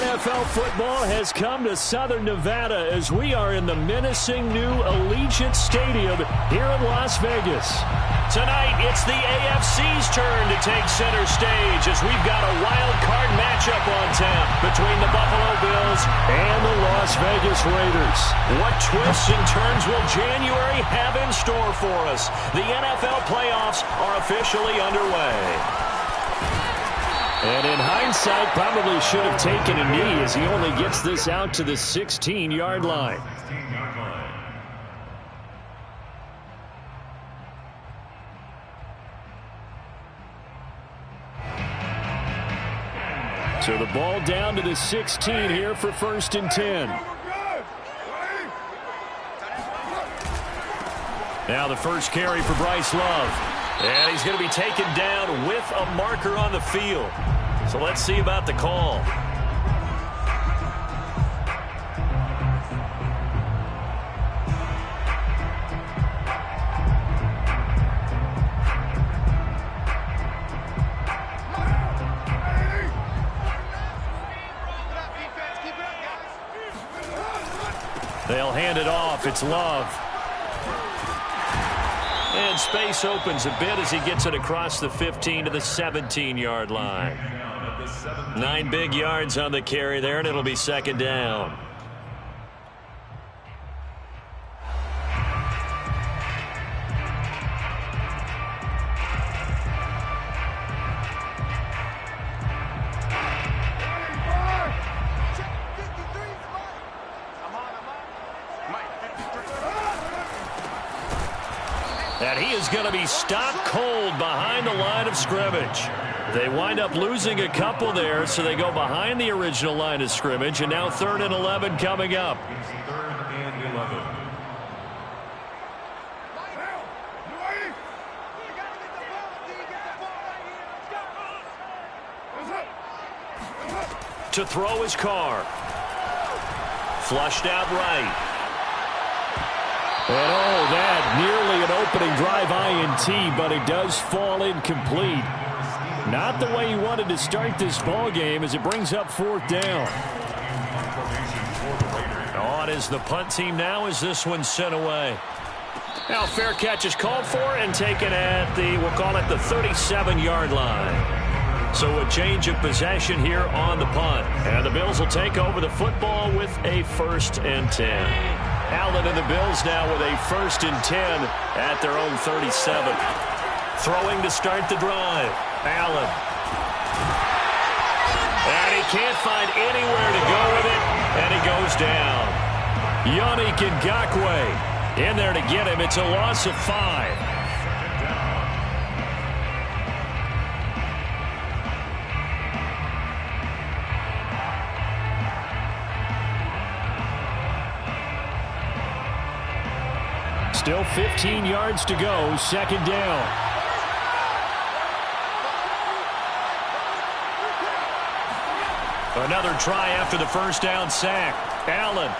NFL football has come to Southern Nevada as we are in the menacing new Allegiant Stadium here in Las Vegas. Tonight, it's the AFC's turn to take center stage as we've got a wild card matchup on tap between the Buffalo Bills and the Las Vegas Raiders. What twists and turns will January have in store for us? The NFL playoffs are officially underway. And in hindsight, probably should have taken a knee as he only gets this out to the 16-yard line. So the ball down to the 16 here for 1st and 10. Now the first carry for Bryce Love. And he's going to be taken down with a marker on the field. So let's see about the call. They'll hand it off. It's Love. And space opens a bit as he gets it across the 15 to the 17-yard line. 9 big yards on the carry there, and it'll be 2nd down. And he is going to be stopped cold behind the line of scrimmage. They wind up losing a couple there, so they go behind the original line of scrimmage, and now 3rd and 11 coming up. 3rd and 11. To throw his car. Flushed out right. And oh, that nearly an opening drive INT, but it does fall incomplete. Not the way he wanted to start this ball game as it brings up 4th down. On is the punt team now as this one's sent away. Now fair catch is called for and taken at the, we'll call it the 37-yard line. So a change of possession here on the punt. And the Bills will take over the football with a 1st and 10. Allen and the Bills now with a 1st and 10 at their own 37. Throwing to start the drive. Allen. And he can't find anywhere to go with it, and he goes down. Yannick Ngakoue in there to get him. It's a loss of 5. Still 15 yards to go, 2nd down. Another try after the 1st down sack. Allen.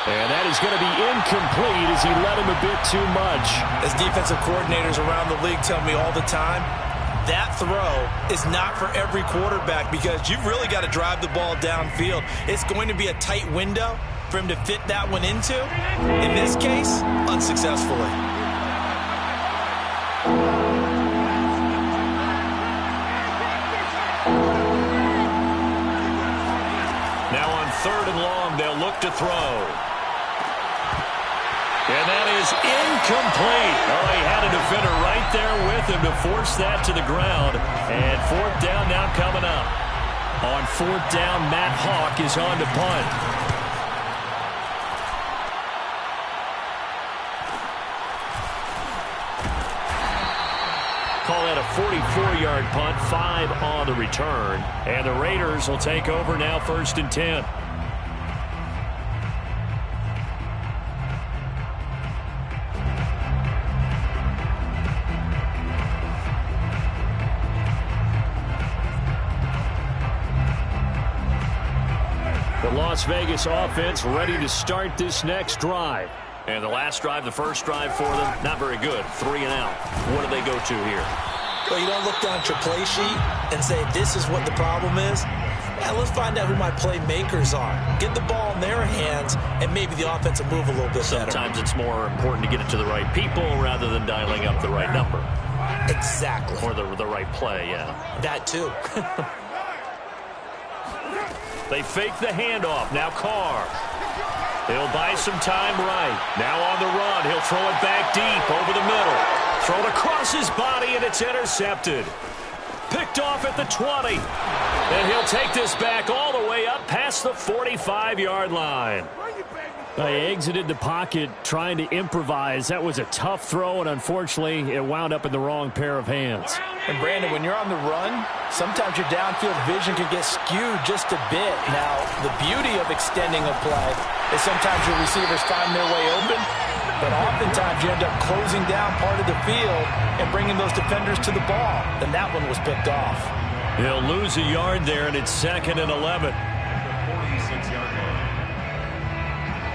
And that is going to be incomplete as he led him a bit too much. As defensive coordinators around the league tell me all the time, that throw is not for every quarterback because you've really got to drive the ball downfield. It's going to be a tight window for him to fit that one into. In this case, unsuccessfully. Now on 3rd and long, they'll look to throw. And that is incomplete. Oh, he had a defender right there with him to force that to the ground. And 4th down now coming up. On 4th down, Matt Hawk is on to punt. Call that a 44-yard punt, 5 on the return. And the Raiders will take over now 1st and 10. The Las Vegas offense ready to start this next drive. And the last drive, the first drive for them, not very good. 3 and out. What do they go to here? Well, you don't look down at your play sheet and say, this is what the problem is. Yeah, let's find out who my playmakers are. Get the ball in their hands, and maybe the offense will move a little bit better. Sometimes it's more important to get it to the right people rather than dialing up the right number. Exactly. Or the right play, yeah. That too. They fake the handoff. Now Carr. He'll buy some time right. Now on the run. He'll throw it back deep over the middle. Thrown across his body, and it's intercepted. Picked off at the 20. And he'll take this back all the way up past the 45-yard line. He exited the pocket trying to improvise. That was a tough throw, and unfortunately, it wound up in the wrong pair of hands. And, Brandon, when you're on the run, sometimes your downfield vision can get skewed just a bit. Now, the beauty of extending a play is sometimes your receivers find their way open, but oftentimes you end up closing down part of the field and bringing those defenders to the ball. And that one was picked off. He'll lose a yard there, and it's 2nd and 11. 46-yard line.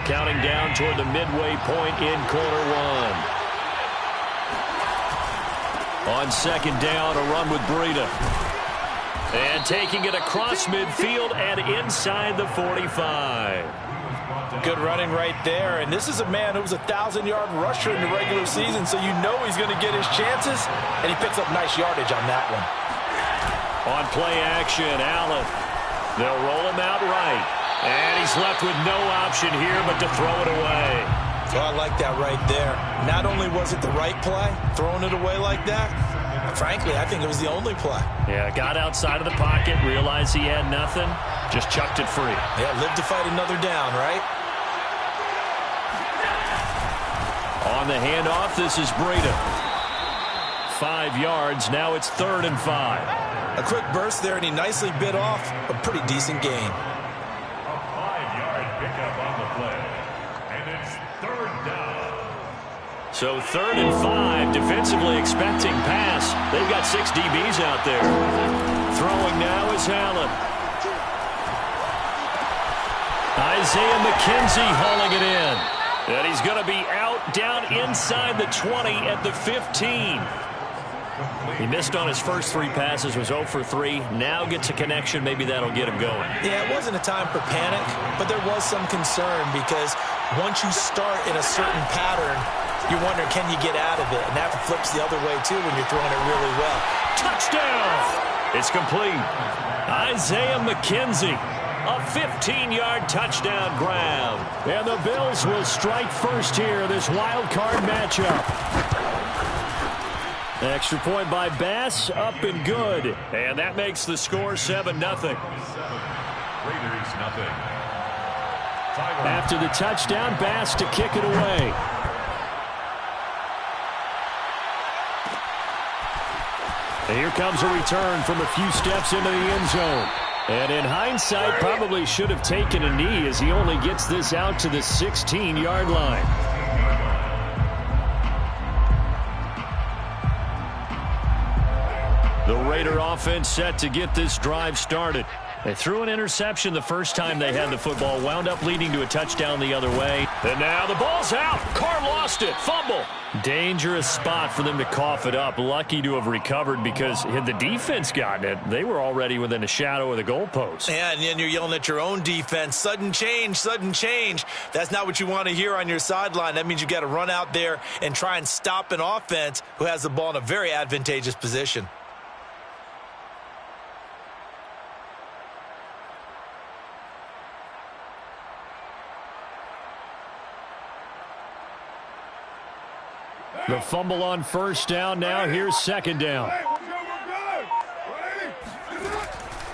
Counting down toward the midway point in quarter one. On 2nd down, a run with Breida. And taking it across midfield and inside the 45. Good running right there. And this is a man who was a 1,000-yard rusher in the regular season, so you know he's going to get his chances. And he picks up nice yardage on that one. On play action, Allen. They'll roll him out right. And he's left with no option here but to throw it away. So I like that right there. Not only was it the right play, throwing it away like that, frankly, I think it was the only play. Yeah, got outside of the pocket, realized he had nothing, just chucked it free. Yeah, live to fight another down, right? On the handoff, this is Breida. 5 yards, now it's 3rd and 5. A quick burst there, and he nicely bit off a pretty decent gain. A 5-yard pickup on the play. And it's 3rd down. So 3rd and 5, defensively expecting pass. They've got 6 DBs out there. Throwing now is Allen. Isaiah McKenzie hauling it in. And he's going to be out down inside the 20 at the 15. He missed on his first 3 passes, was 0 for 3. Now gets a connection. Maybe that'll get him going. Yeah, it wasn't a time for panic, but there was some concern because once you start in a certain pattern, you're wondering, can you get out of it? And that flips the other way, too, when you're throwing it really well. Touchdown! It's complete. Isaiah McKenzie. A 15-yard touchdown grab. And the Bills will strike first here, this wild card matchup. Extra point by Bass, up and good. And that makes the score 7-0. Raiders, nothing. After the touchdown, Bass to kick it away. And here comes a return from a few steps into the end zone. And in hindsight, probably should have taken a knee as he only gets this out to the 16-yard line. The Raider offense set to get this drive started. They threw an interception the first time they had the football, wound up leading to a touchdown the other way. And now the ball's out. Carr lost it. Fumble. Dangerous spot for them to cough it up. Lucky to have recovered because had the defense gotten it, they were already within a shadow of the goalpost. Yeah, and then you're yelling at your own defense. Sudden change, sudden change. That's not what you want to hear on your sideline. That means you got to run out there and try and stop an offense who has the ball in a very advantageous position. The fumble on first down now. Here's 2nd down.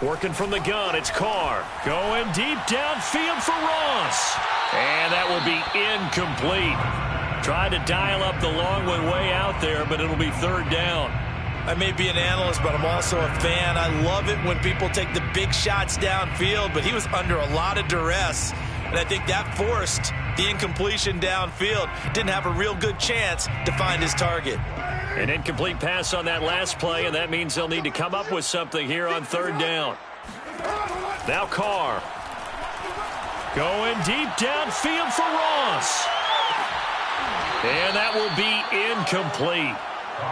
Working from the gun, it's Carr. Going deep downfield for Ross. And that will be incomplete. Tried to dial up the long way out there, but it'll be 3rd down. I may be an analyst, but I'm also a fan. I love it when people take the big shots downfield, but he was under a lot of duress. And I think that forced the incompletion downfield. Didn't have a real good chance to find his target. An incomplete pass on that last play, and that means they'll need to come up with something here on 3rd down. Now Carr. Going deep downfield for Ross. And that will be incomplete.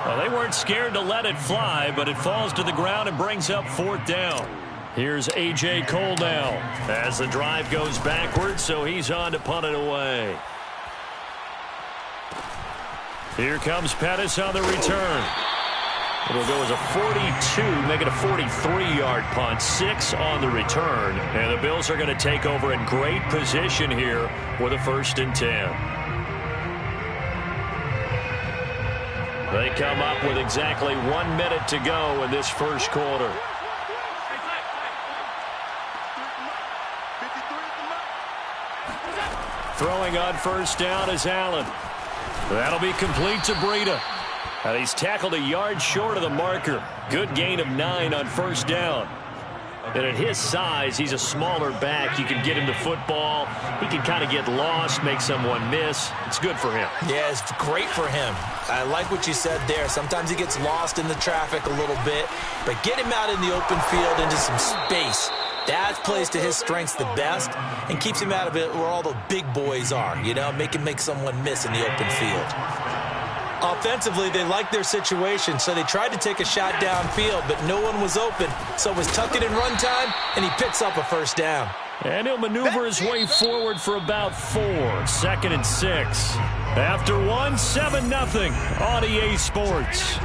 Well, they weren't scared to let it fly, but it falls to the ground and brings up 4th down. Here's A.J. Cole now as the drive goes backwards, so he's on to punt it away. Here comes Pettis on the return. It'll go as a 42, make it a 43-yard punt, 6 on the return. And the Bills are going to take over in great position here with a 1st and 10. They come up with exactly 1 minute to go in this first quarter. Throwing on 1st down is Allen. That'll be complete to Breida. And he's tackled a yard short of the marker. Good gain of 9 on 1st down. And at his size, he's a smaller back. You can get him the football. He can kind of get lost, make someone miss. It's good for him. Yeah, it's great for him. I like what you said there. Sometimes he gets lost in the traffic a little bit. But get him out in the open field into some space. That plays to his strengths the best and keeps him out of it where all the big boys are, you know, make someone miss in the open field. Offensively, they liked their situation, so they tried to take a shot downfield, but no one was open. So it was tuck it in run time, and he picks up a 1st down. And he'll maneuver his way forward for about 4. 2nd and 6. After 1, 7-0 on EA Sports.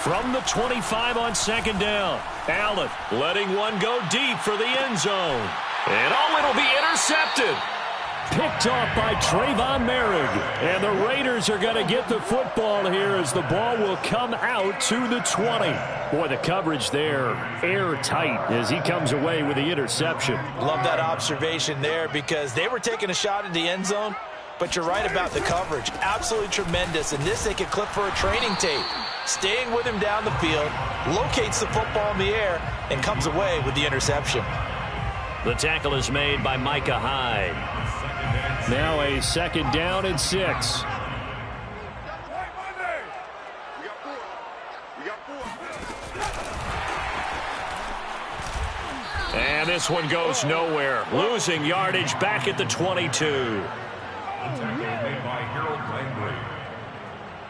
From the 25 on 2nd down. Allen letting one go deep for the end zone. And it'll be intercepted. Picked off by Trayvon Merrick. And the Raiders are going to get the football here as the ball will come out to the 20. Boy, the coverage there airtight as he comes away with the interception. Love that observation there because they were taking a shot at the end zone, but you're right about the coverage. Absolutely tremendous. And this they could clip for a training tape. Staying with him down the field, locates the football in the air, and comes away with the interception. The tackle is made by Micah Hyde. Now a 2nd down and 6. And this one goes nowhere. Losing yardage back at the 22. The tackle made by Harold Landry.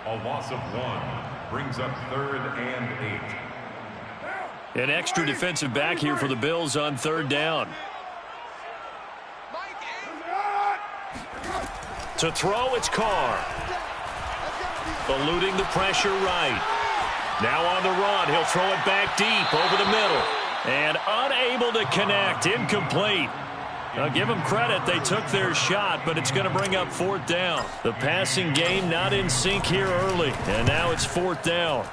A loss of 1 brings up 3rd and 8. An extra defensive back here for the Bills on 3rd down. To throw, it's Carr. Eluding the pressure right. Now on the run, he'll throw it back deep over the middle. And unable to connect, incomplete. Now give them credit, they took their shot, but it's going to bring up 4th down. The passing game not in sync here early, and now it's 4th down.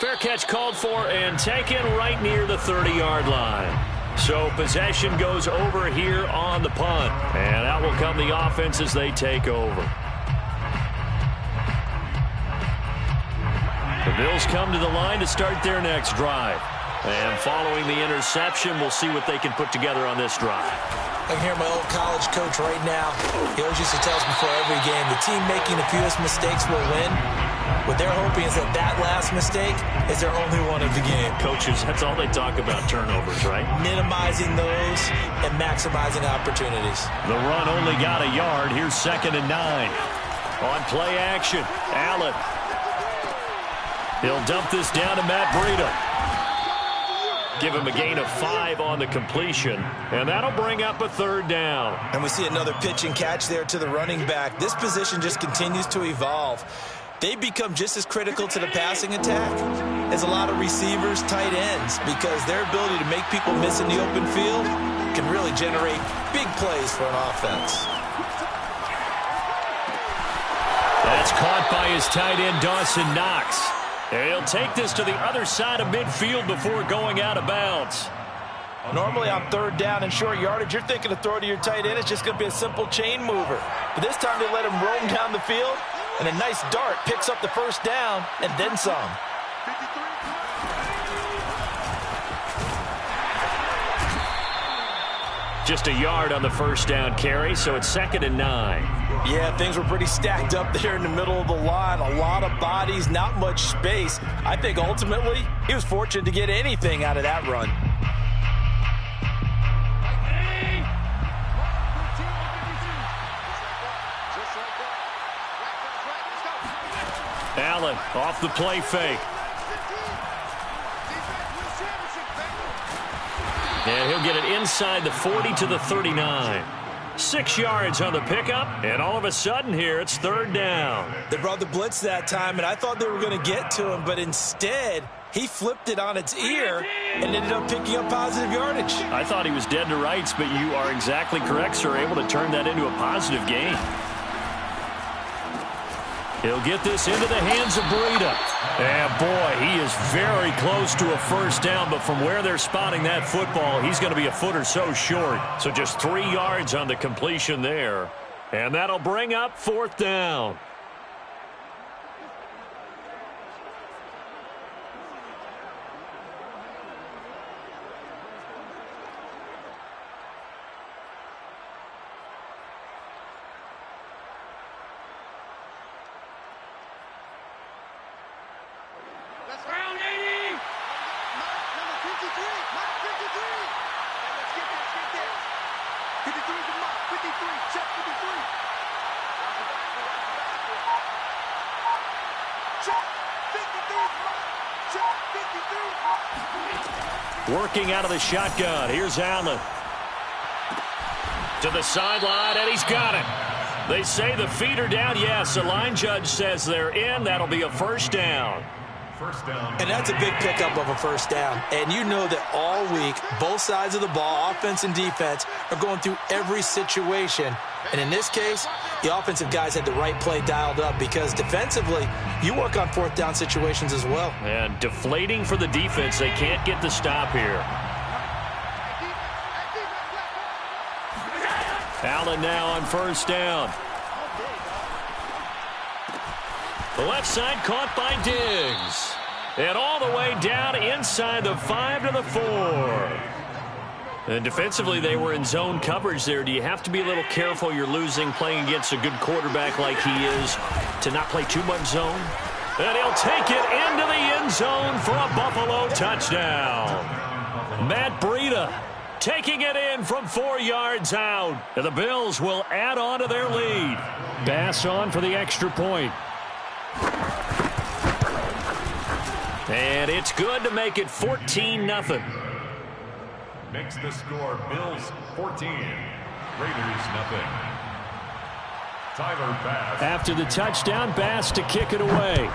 Fair catch called for and taken right near the 30-yard line. So possession goes over here on the punt. And out will come the offense as they take over. The Bills come to the line to start their next drive. And following the interception, we'll see what they can put together on this drive. I can hear my old college coach right now. He always used to tell us before every game, the team making the fewest mistakes will win. What they're hoping is that that last mistake is their only one of the game. Coaches, that's all they talk about, turnovers, right? Minimizing those and maximizing opportunities. The run only got a yard. Here's 2nd and 9. On play action, Allen. He'll dump this down to Matt Breida. Give him a gain of 5 on the completion, and that'll bring up a 3rd down. And we see another pitch and catch there to the running back. This position just continues to evolve. They become just as critical to the passing attack as a lot of receivers, tight ends, because their ability to make people miss in the open field can really generate big plays for an offense. That's caught by his tight end, Dawson Knox. And he'll take this to the other side of midfield before going out of bounds. Normally on 3rd down and short yardage, you're thinking to throw to your tight end. It's just going to be a simple chain mover. But this time they let him roam down the field, and a nice dart picks up the 1st down and then some. Just a yard on the 1st down carry, so it's 2nd and 9. Yeah, things were pretty stacked up there in the middle of the line. A lot of bodies, not much space. I think ultimately he was fortunate to get anything out of that run. Allen off the play fake. And he'll get it inside the 40 to the 39. 6 yards on the pickup, and all of a sudden here, it's third down. They brought the blitz that time, and I thought they were going to get to him, but instead, he flipped it on its ear and ended up picking up positive yardage. I thought he was dead to rights, but you are exactly correct, sir, able to turn that into a positive gain. He'll get this into the hands of Breida. And, boy, he is very close to a first down, but from where they're spotting that football, he's going to be a foot or so short. So just 3 yards on the completion there. And that'll bring up fourth down. Working out of the shotgun. Here's Allen. To the sideline, and he's got it. They say the feet are down. Yes, the line judge says they're in. That'll be a first down. First down. And that's a big pickup of a first down. And you know that all week, both sides of the ball, offense and defense, are going through every situation. And in this case, the offensive guys had the right play dialed up because defensively, you work on fourth down situations as well. And deflating for the defense. They can't get the stop here. Allen now on first down. The left side caught by Diggs. And all the way down inside the 5 to the 4. And defensively, they were in zone coverage there. Do you have to be a little careful? You're losing playing against a good quarterback like he is to not play too much zone. And he'll take it into the end zone for a Buffalo touchdown. Matt Breida taking it in from 4 yards out. And the Bills will add on to their lead. Bass on for the extra point. And it's good to make it 14-0. Makes the score Bills 14, Raiders nothing. Tyler Bass. After the touchdown, Bass to kick it away.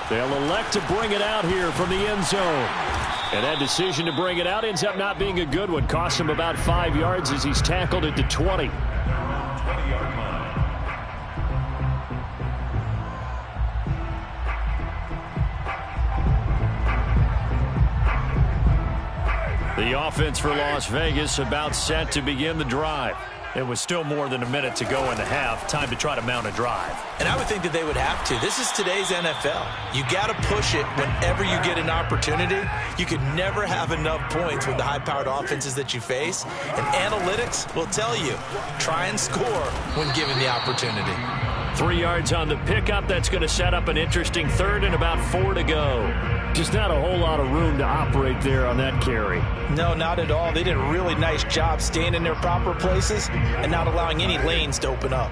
They'll elect to bring it out here from the end zone. And that decision to bring it out ends up not being a good one. Cost him about 5 yards as he's tackled at the 20. 20-yard line. The offense for Las Vegas about set to begin the drive. It was still more than a minute to go in the half. Time to try to mount a drive. And I would think that they would have to. This is today's NFL. You got to push it whenever you get an opportunity. You could never have enough points with the high-powered offenses that you face. And analytics will tell you, try and score when given the opportunity. 3 yards on the pickup. That's going to set up an interesting third and about 4 to go. Just not a whole lot of room to operate there on that carry. No, not at all. They did a really nice job staying in their proper places and not allowing any lanes to open up.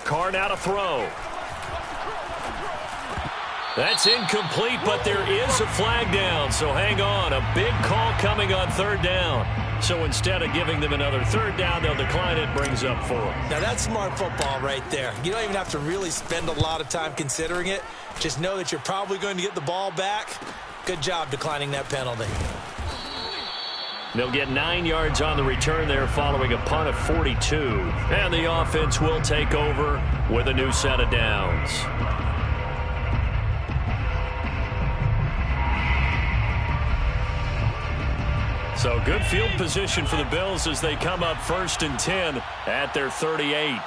Carr now to throw. That's incomplete, but there is a flag down, so hang on. A big call coming on third down. So instead of giving them another third down, they'll decline it, brings up 4. Now that's smart football right there. You don't even have to really spend a lot of time considering it. Just know that you're probably going to get the ball back. Good job declining that penalty. They'll get 9 yards on the return there following a punt of 42. And the offense will take over with a new set of downs. So good field position for the Bills as they come up 1st and 10 at their 38.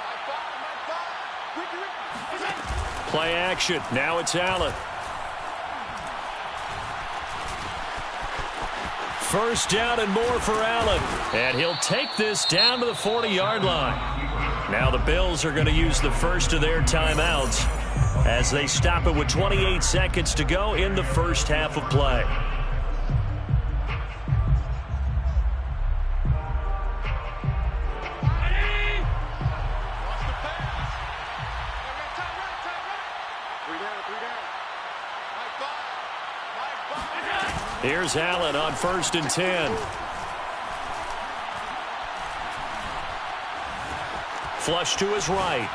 Play action. Now it's Allen. First down and more for Allen. And he'll take this down to the 40-yard line. Now the Bills are going to use the first of their timeouts as they stop it with 28 seconds to go in the first half of play. Here's Allen on 1st and 10. Flush to his right.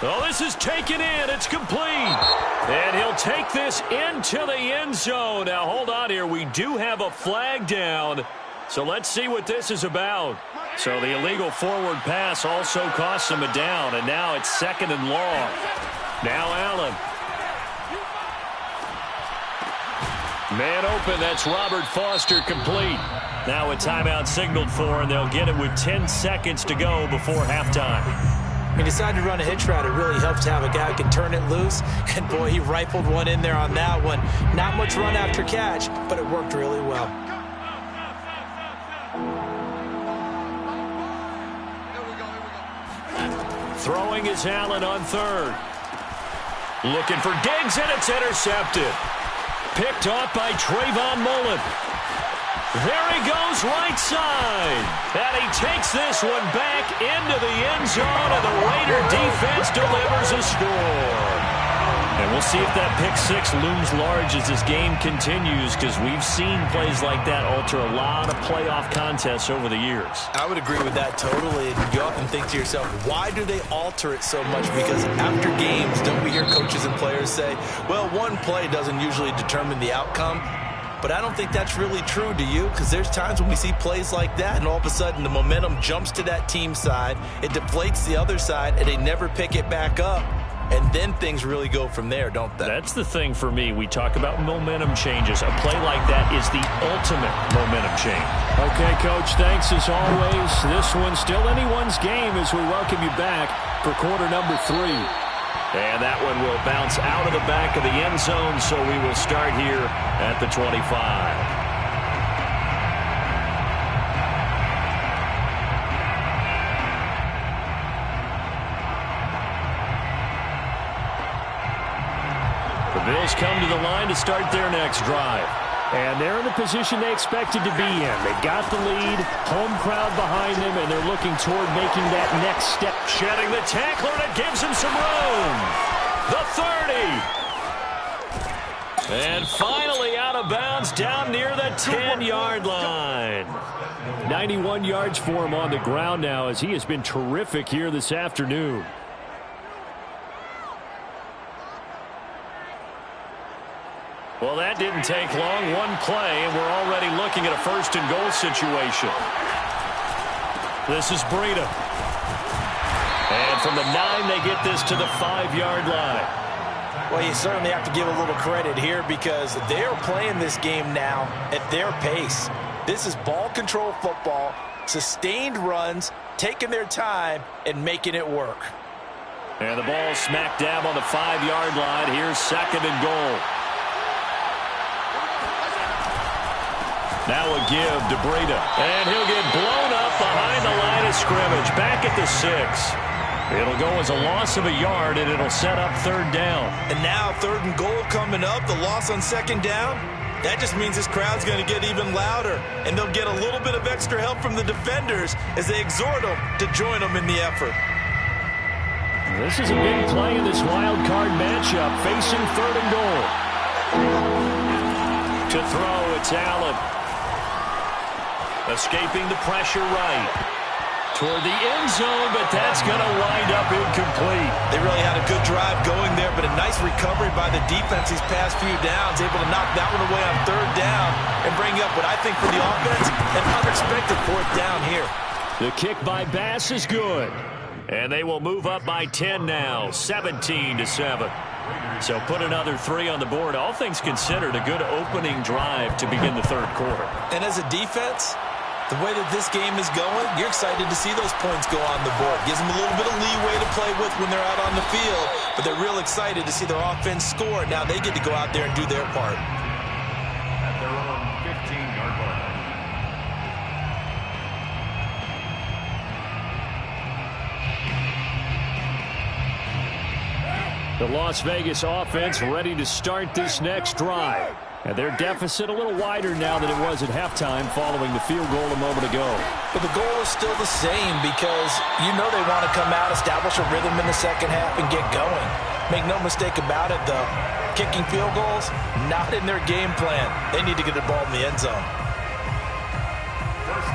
Oh, this is taken in. It's complete. And he'll take this into the end zone. Now, hold on here. We do have a flag down. So let's see what this is about. So the illegal forward pass also costs him a down. And now it's 2nd and long. Now Allen. Man open. That's Robert Foster complete. Now a timeout signaled for, and they'll get it with 10 seconds to go before halftime. He decided to run a hitch route. It really helps to have a guy who can turn it loose. And, boy, he rifled one in there on that one. Not much run after catch, but it worked really well. Throwing is Allen on 3rd. Looking for Diggs, and it's intercepted. Picked off by Trayvon Mullen. There he goes, right side. And he takes this one back into the end zone, and the Raider defense delivers a score. And we'll see if that pick six looms large as this game continues, because we've seen plays like that alter a lot of playoff contests over the years. I would agree with that totally. And you often think to yourself, why do they alter it so much? Because after games, don't we hear coaches and players say, well, one play doesn't usually determine the outcome? But I don't think that's really true, do you? Because there's times when we see plays like that, and all of a sudden the momentum jumps to that team side, it deflates the other side, and they never pick it back up. And then things really go from there, don't they? That's the thing for me. We talk about momentum changes. A play like that is the ultimate momentum change. Okay, Coach, thanks as always. This one's still anyone's game as we welcome you back for quarter number 3. And that one will bounce out of the back of the end zone, so we will start here at the 25. The Bills come to the line to start their next drive. And they're in the position they expected to be in. They've got the lead, home crowd behind them, and they're looking toward making that next step. Shedding the tackler, and it gives him some room. The 30. And finally out of bounds down near the 10-yard line. 91 yards for him on the ground now, as he has been terrific here this afternoon. Well, that didn't take long. One play, and we're already looking at a 1st and goal situation. This is Breida. And from the 9, they get this to the 5-yard line. Well, you certainly have to give a little credit here because they're playing this game now at their pace. This is ball control football, sustained runs, taking their time, and making it work. And the ball smack dab on the 5-yard line. Here's 2nd and goal. Now a give to Breida. And he'll get blown up behind the line of scrimmage. Back at the 6. It'll go as a loss of a yard, and it'll set up 3rd down. And now 3rd and goal coming up. The loss on 2nd down. That just means this crowd's going to get even louder. And they'll get a little bit of extra help from the defenders as they exhort them to join them in the effort. This is a big play in this wild card matchup, facing 3rd and goal. To throw, it's Allen. Escaping the pressure right. Toward the end zone, but that's going to wind up incomplete. They really had a good drive going there, but a nice recovery by the defense these past few downs, able to knock that one away on 3rd down and bring up what I think for the offense, an unexpected 4th down here. The kick by Bass is good. And they will move up by 10 now, 17-7. So put another 3 on the board. All things considered, a good opening drive to begin the 3rd quarter. And as a defense, the way that this game is going, you're excited to see those points go on the board. Gives them a little bit of leeway to play with when they're out on the field, but they're real excited to see their offense score. Now they get to go out there and do their part. At their own 15-yard line. The Las Vegas offense ready to start this next drive. And their deficit a little wider now than it was at halftime following the field goal a moment ago. But the goal is still the same because you know they want to come out, establish a rhythm in the second half, and get going. Make no mistake about it, though. kicking field goals, not in their game plan. They need to get the ball in the end zone.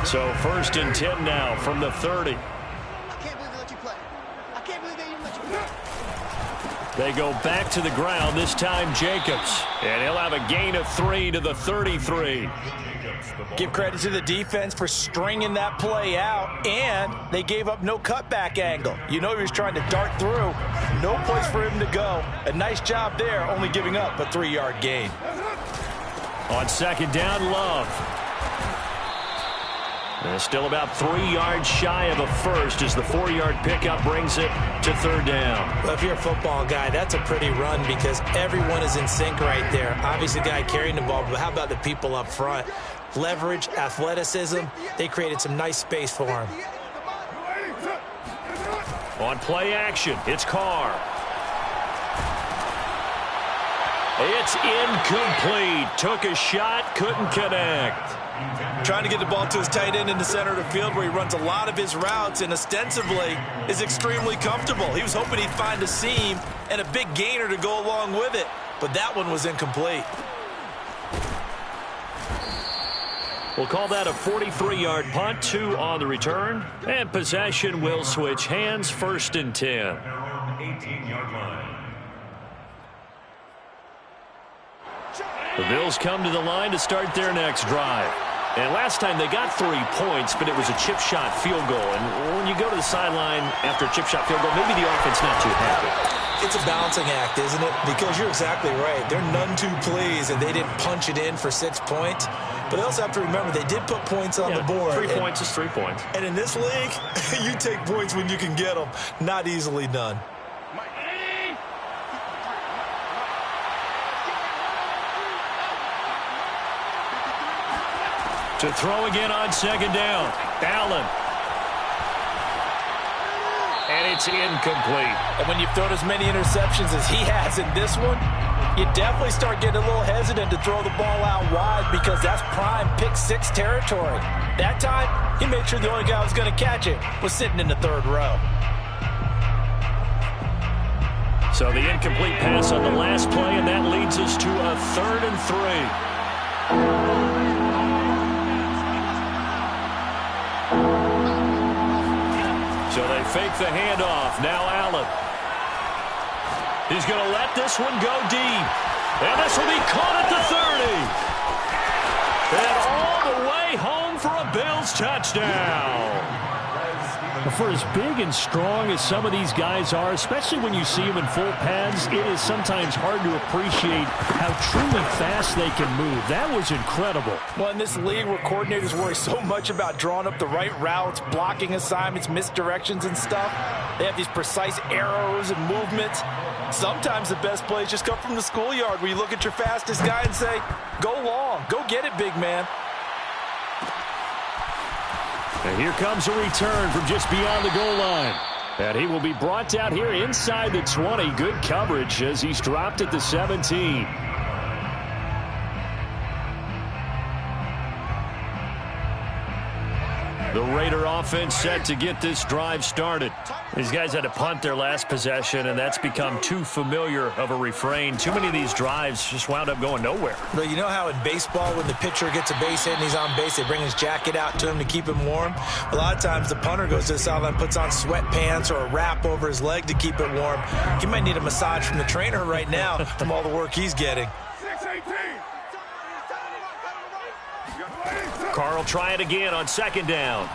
So 1st and 10 now from the 30. I can't believe they let you play. I can't believe they even let you play. They go back to the ground, this time Jacobs. And he'll have a gain of 3 to the 33. Give credit to the defense for stringing that play out, and they gave up no cutback angle. You know he was trying to dart through. No place for him to go. A nice job there, only giving up a 3-yard gain. On 2nd down, Love. And still about 3 yards shy of a first as the 4-yard pickup brings it to 3rd down. Well, if you're a football guy, that's a pretty run because everyone is in sync right there. Obviously, the guy carrying the ball, but how about the people up front? Leverage, athleticism, they created some nice space for him. On play action, it's Carr. It's incomplete. Took a shot, couldn't connect. Trying to get the ball to his tight end in the center of the field where he runs a lot of his routes and ostensibly is extremely comfortable. He was hoping he'd find a seam and a big gainer to go along with it, but that one was incomplete. We'll call that a 43-yard punt, 2 on the return, and possession will switch hands, 1st and 10. 18-yard line. The Bills come to the line to start their next drive. And last time they got 3 points, but it was a chip shot field goal. And when you go to the sideline after a chip shot field goal, maybe the offense not too happy. It's a balancing act, isn't it? Because you're exactly right. They're none too pleased, and they didn't punch it in for 6 points. But they also have to remember they did put points on the board. 3 points is 3 points. And in this league, you take points when you can get them. Not easily done. To throw again on 2nd down. Allen. And it's incomplete. And when you've thrown as many interceptions as he has in this one, you definitely start getting a little hesitant to throw the ball out wide because that's prime pick 6 territory. That time, he made sure the only guy who was going to catch it was sitting in the 3rd row. So the incomplete pass on the last play, and that leads us to a 3rd and 3. So they fake the handoff. Now Allen. He's going to let this one go deep. And this will be caught at the 30. And all the way home for a Bills touchdown. For as big and strong as some of these guys are, especially when you see them in full pads, it is sometimes hard to appreciate how truly fast they can move. That was incredible. Well, in this league where coordinators worry so much about drawing up the right routes, blocking assignments, misdirections and stuff, they have these precise arrows and movements. Sometimes the best plays just come from the schoolyard where you look at your fastest guy and say, go long, go get it, big man. And here comes a return from just beyond the goal line. And he will be brought down here inside the 20. Good coverage as he's dropped at the 17. The Raider offense set to get this drive started. These guys had to punt their last possession, and that's become too familiar of a refrain. Too many of these drives just wound up going nowhere. But you know how in baseball, when the pitcher gets a base hit and he's on base, they bring his jacket out to him to keep him warm? A lot of times the punter goes to the sideline, puts on sweatpants or a wrap over his leg to keep it warm. He might need a massage from the trainer right now from all the work he's getting. Carr will try it again on 2nd down.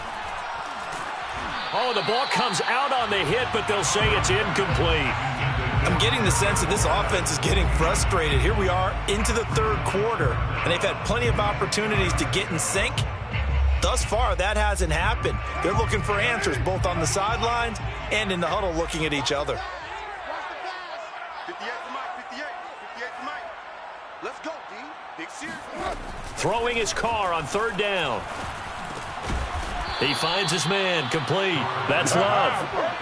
Oh, the ball comes out on the hit, but they'll say it's incomplete. I'm getting the sense that this offense is getting frustrated. Here we are into the 3rd quarter, and they've had plenty of opportunities to get in sync. Thus far, that hasn't happened. They're looking for answers both on the sidelines and in the huddle looking at each other. 58 for Mike, 58 for Mike. Let's go, D. Big series. Throwing his Carr on 3rd down. He finds his man, complete. That's Love.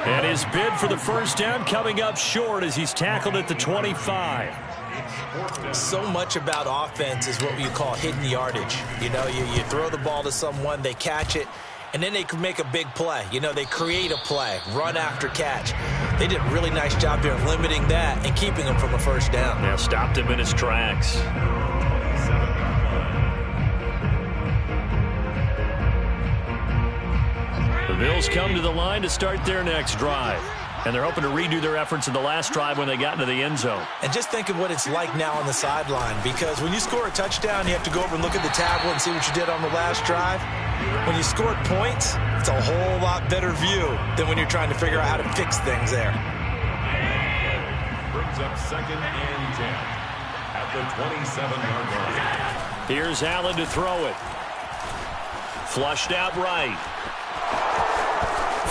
And his bid for the 1st down coming up short as he's tackled at the 25. So much about offense is what you call hidden yardage. You know, you throw the ball to someone, they catch it, and then they can make a big play. You know, they create a play, run after catch. They did a really nice job there of limiting that and keeping him from a first down. Yeah, stopped him in his tracks. The Bills come to the line to start their next drive. And they're hoping to redo their efforts in the last drive when they got into the end zone. And just think of what it's like now on the sideline, because when you score a touchdown, you have to go over and look at the tablet and see what you did on the last drive. When you scored points, it's a whole lot better view than when you're trying to figure out how to fix things there. Brings up 2nd and 10 at the 27-yard line. Here's Allen to throw it. Flushed out right.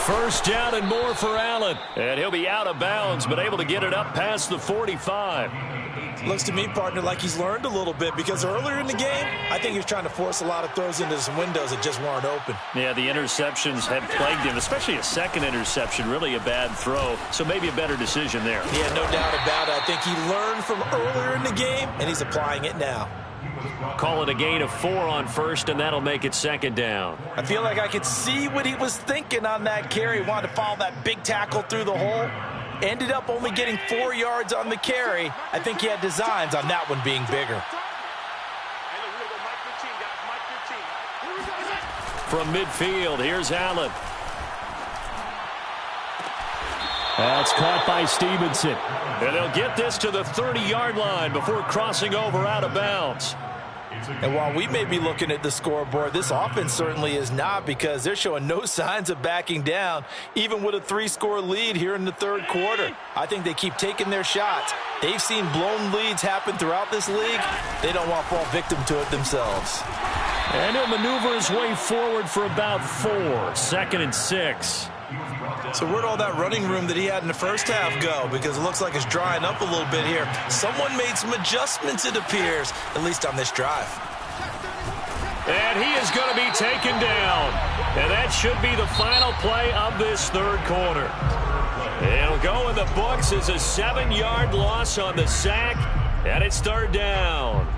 First down and more for Allen. And he'll be out of bounds, but able to get it up past the 45. Looks to me, partner, like he's learned a little bit, because earlier in the game, I think he was trying to force a lot of throws into some windows that just weren't open. Yeah, the interceptions had plagued him, especially a second interception, really a bad throw. So maybe a better decision there. Yeah, no doubt about it. I think he learned from earlier in the game, and he's applying it now. Call it a gain of 4 on first, and that'll make it 2nd down. I feel like I could see what he was thinking on that carry. He wanted to follow that big tackle through the hole. Ended up only getting 4 yards on the carry. I think he had designs on that one being bigger. From midfield, here's Allen. That's caught by Stevenson. And they'll get this to the 30-yard line before crossing over out of bounds. And while we may be looking at the scoreboard, this offense certainly is not, because they're showing no signs of backing down, even with a 3-score lead here in the third quarter. I think they keep taking their shots. They've seen blown leads happen throughout this league. They don't want to fall victim to it themselves. And he'll maneuver his way forward for about 4. 2nd and 6. So where'd all that running room that he had in the first half go? Because it looks like it's drying up a little bit here. Someone made some adjustments, it appears, at least on this drive. And he is going to be taken down. And that should be the final play of this third quarter. It'll go in the books as a 7-yard loss on the sack, and it's 3rd down.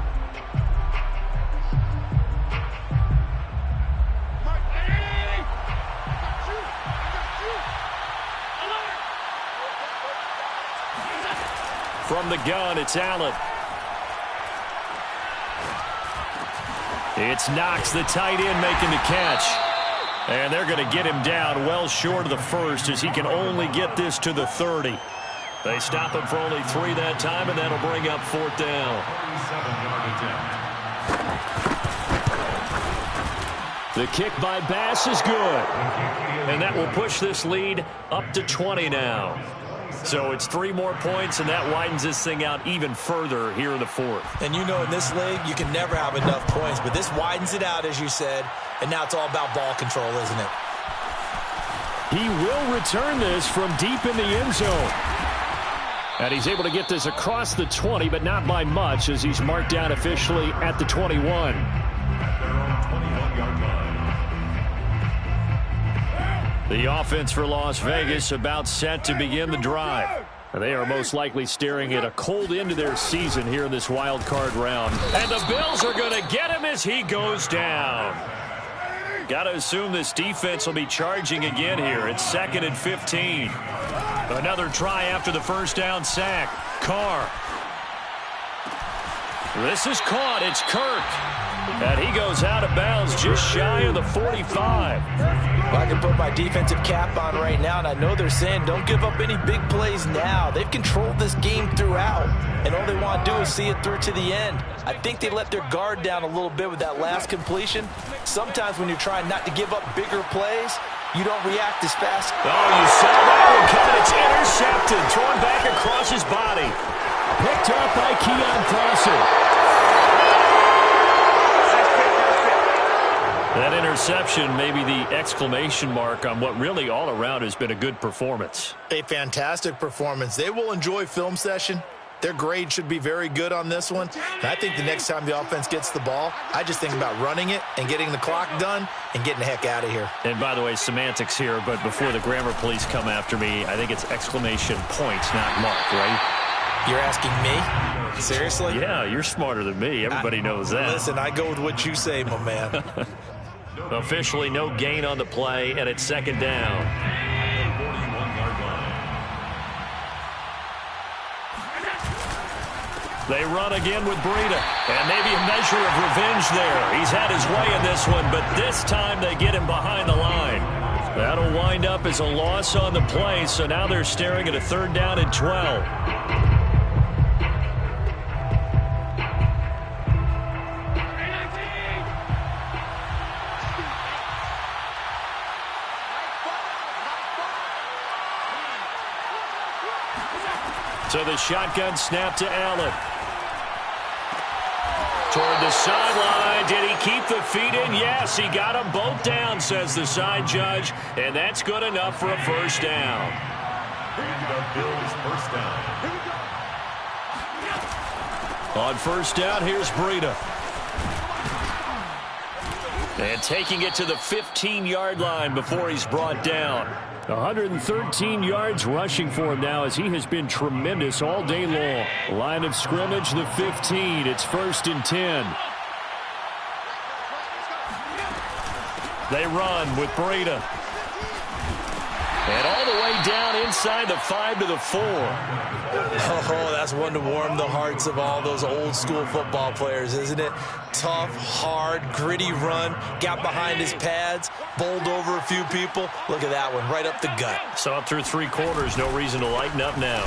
From the gun, it's Allen. It's Knox, the tight end, making the catch. And they're going to get him down well short of the first, as he can only get this to the 30. They stop him for only 3 that time, and that'll bring up 4th down. The kick by Bass is good. And that will push this lead up to 20 now. So it's 3 more points, and that widens this thing out even further here in the 4th. And you know, in this league, you can never have enough points, but this widens it out, as you said, and now it's all about ball control, isn't it? He will return this from deep in the end zone. And he's able to get this across the 20, but not by much, as he's marked down officially at the 21. The offense for Las Vegas about set to begin the drive. They are most likely staring at a cold end to their season here in this wild card round. And the Bills are going to get him as he goes down. Got to assume this defense will be charging again here. It's 2nd and 15. Another try after the first down sack. Carr. This is caught. It's Kirk. And he goes out of bounds just shy of the 45. Well, I can put my defensive cap on right now, and I know they're saying don't give up any big plays now. They've controlled this game throughout, and all they want to do is see it through to the end. I think they let their guard down a little bit with that last completion. Sometimes when you're trying not to give up bigger plays, you don't react as fast. Oh, you saw that one coming. It's intercepted. Thrown back across his body. Picked up by Keon Thompson. That interception may be the exclamation mark on what really all around has been a good performance. A fantastic performance. They will enjoy film session. Their grade should be very good on this one. And I think the next time the offense gets the ball, I just think about running it and getting the clock done and getting the heck out of here. And by the way, semantics here, but before the grammar police come after me, I think it's exclamation points, not mark, right? You're asking me? Seriously? Yeah, you're smarter than me. Everybody knows that. Listen, I go with what you say, my man. Officially no gain on the play, and it's 2nd down. They run again with Breida. And maybe a measure of revenge there. He's had his way in this one, but this time they get him behind the line. That'll wind up as a loss on the play, so now they're staring at a 3rd down and 12. So the shotgun snap to Allen. Toward the sideline. Did he keep the feet in? Yes, he got them both down, says the side judge. And that's good enough for a 1st down. The Bills' 1st down. On 1st down, here's Breida. And taking it to the 15-yard line before he's brought down. 113 yards rushing for him now as he has been tremendous all day long. Line of scrimmage, the 15. It's 1st and 10. They run with Breida. And all the way down inside the 5 to the 4. Oh, that's one to warm the hearts of all those old school football players, isn't it? Tough, hard, gritty run. Got behind his pads, bowled over a few people. Look at that one, right up the gut. Saw it through 3 quarters. No reason to lighten up now.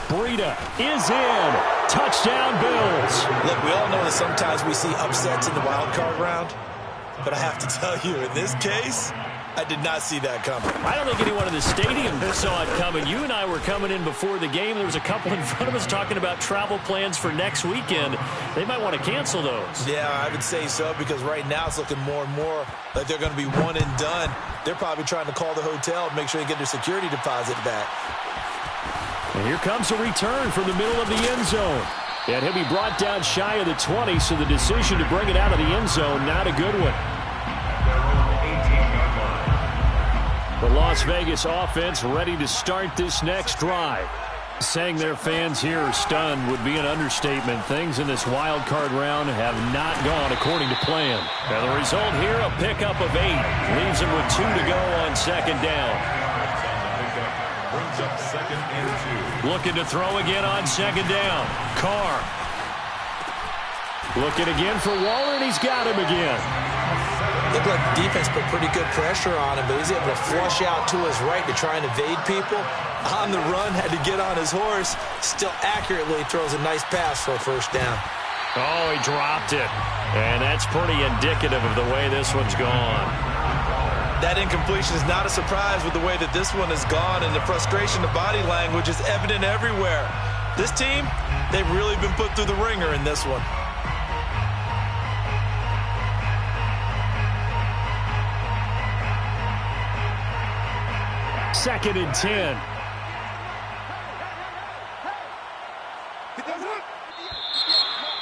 Breida is in. Touchdown, Bills. Look, we all know that sometimes we see upsets in the wild card round. But I have to tell you, in this case, I did not see that coming. I don't think anyone in the stadium saw it coming. You and I were coming in before the game. There was a couple in front of us talking about travel plans for next weekend. They might want to cancel those. Yeah, I would say so, because right now it's looking more and more like they're going to be one and done. They're probably trying to call the hotel and make sure they get their security deposit back. And here comes a return from the middle of the end zone. And he'll be brought down shy of the 20, so the decision to bring it out of the end zone, not a good one. The Las Vegas offense ready to start this next drive. Saying their fans here are stunned would be an understatement. Things in this wild card round have not gone according to plan. And the result here, a pickup of 8. Leaves them with 2 to go on 2nd down. Brings up 2nd and 2. Looking to throw again on 2nd down. Carr. Looking again for Waller, and he's got him again. Looked like the defense put pretty good pressure on him, but he's able to flush out to his right to try and evade people. On the run, had to get on his horse. Still accurately throws a nice pass for a 1st down. Oh, he dropped it. And that's pretty indicative of the way this one's gone. That incompletion is not a surprise with the way that this one has gone, and the frustration, the body language is evident everywhere. This team, they've really been put through the ringer in this one. Second and 10.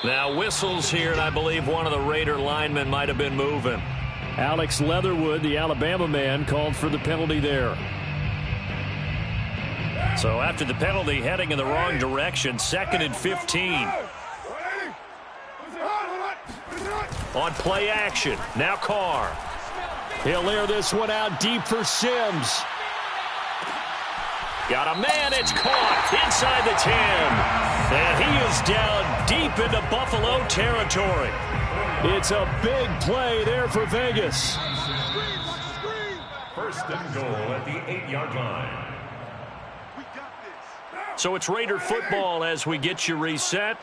Now whistles here, and I believe one of the Raider linemen might have been moving. Alex Leatherwood, the Alabama man, called for the penalty there. So after the penalty, heading in the wrong direction, 2nd and 15. On play action, now Carr. He'll air this one out deep for Sims. Got a man, it's caught inside the 10. And he is down deep into Buffalo territory. It's a big play there for Vegas. 1st and goal at the 8-yard line. So it's Raider football as we get you reset.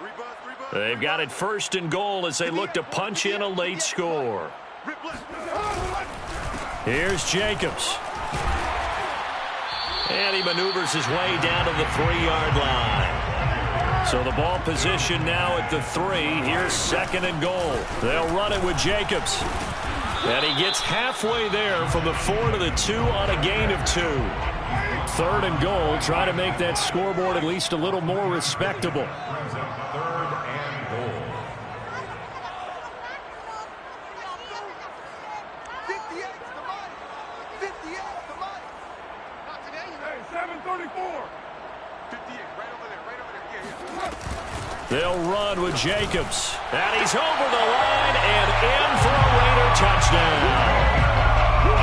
They've got it 1st and goal as they look to punch in a late score. Here's Jacobs. And he maneuvers his way down to the 3-yard line. So the ball position now at the 3. Here's 2nd and goal. They'll run it with Jacobs. And he gets halfway there from the 4 to the 2 on a gain of 2. 3rd and goal. Try to make that scoreboard at least a little more respectable. 3rd and goal. 734. They'll run with Jacobs. And he's over the line and in for a Raider touchdown.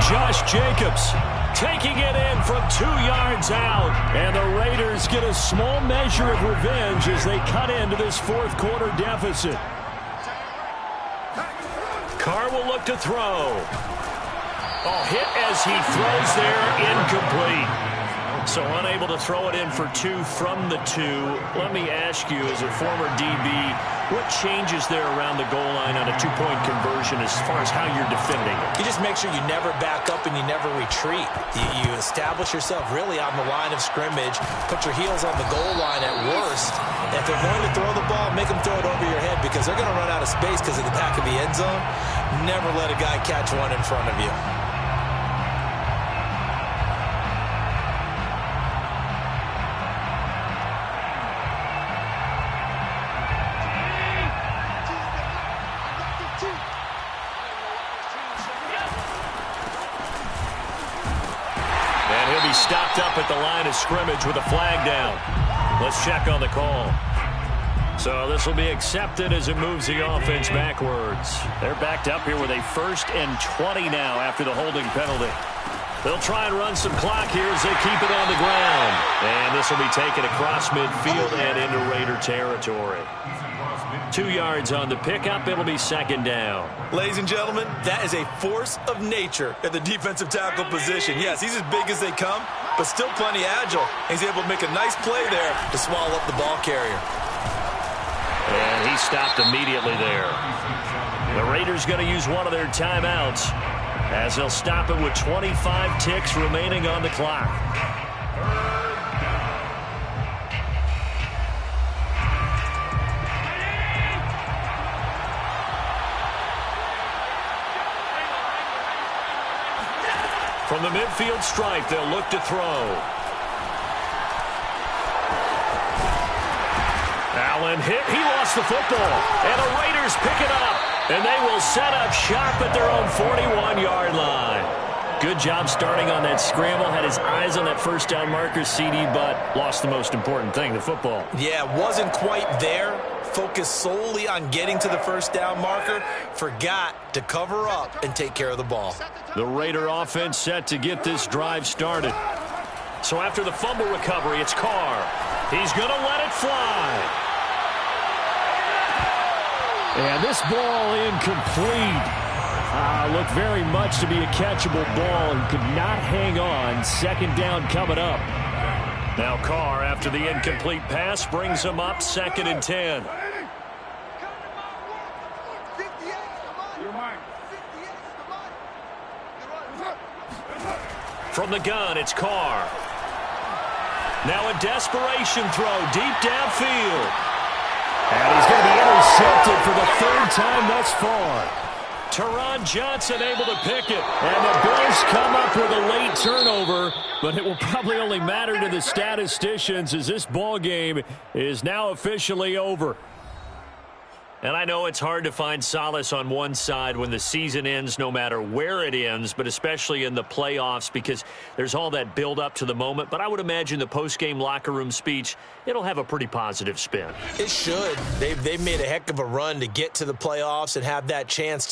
Josh Jacobs taking it in from 2 yards out. And the Raiders get a small measure of revenge as they cut into this fourth quarter deficit. Carr will look to throw. Oh, hit as he throws there, incomplete. So unable to throw it in for 2 from the 2. Let me ask you, as a former DB, what changes there around the goal line on a 2-point conversion as far as how you're defending it? You just make sure you never back up and you never retreat. You establish yourself really on the line of scrimmage, put your heels on the goal line at worst. If they're going to throw the ball, make them throw it over your head because they're going to run out of space because of the back of the end zone. Never let a guy catch one in front of you. Stopped up at the line of scrimmage with a flag down. Let's check on the call. So this will be accepted as it moves the offense backwards. They're backed up here with a 1st and 20 now after the holding penalty. They'll try and run some clock here as they keep it on the ground. And this will be taken across midfield and into Raider territory. 2 yards on the pickup. It'll be 2nd down. Ladies and gentlemen, that is a force of nature at the defensive tackle position. Yes, he's as big as they come, but still plenty agile. He's able to make a nice play there to swallow up the ball carrier. And he stopped immediately there. The Raiders going to use one of their timeouts as they'll stop it with 25 ticks remaining on the clock. From the midfield stripe, they'll look to throw. Allen hit. He lost the football. And the Raiders pick it up. And they will set up shop at their own 41-yard line. Good job starting on that scramble. Had his eyes on that first down marker, CD, but lost the most important thing, the football. Yeah, wasn't quite there. Focused solely on getting to the first down marker. Forgot to cover up and take care of the ball. The Raider offense set to get this drive started. So after the fumble recovery, it's Carr. He's going to let it fly. And this ball incomplete. Looked very much to be a catchable ball and could not hang on. 2nd down coming up. Now Carr, after the incomplete pass, brings him up 2nd and 10. From the gun, it's Carr. Now a desperation throw deep downfield. And he's going to be intercepted for the 3rd time thus far. Teron Johnson able to pick it. And the Bills come up with a late turnover, but it will probably only matter to the statisticians as this ball game is now officially over. And I know it's hard to find solace on one side when the season ends, no matter where it ends, but especially in the playoffs because there's all that build up to the moment. But I would imagine the post-game locker room speech, it'll have a pretty positive spin. It should. They've made a heck of a run to get to the playoffs and have that chance to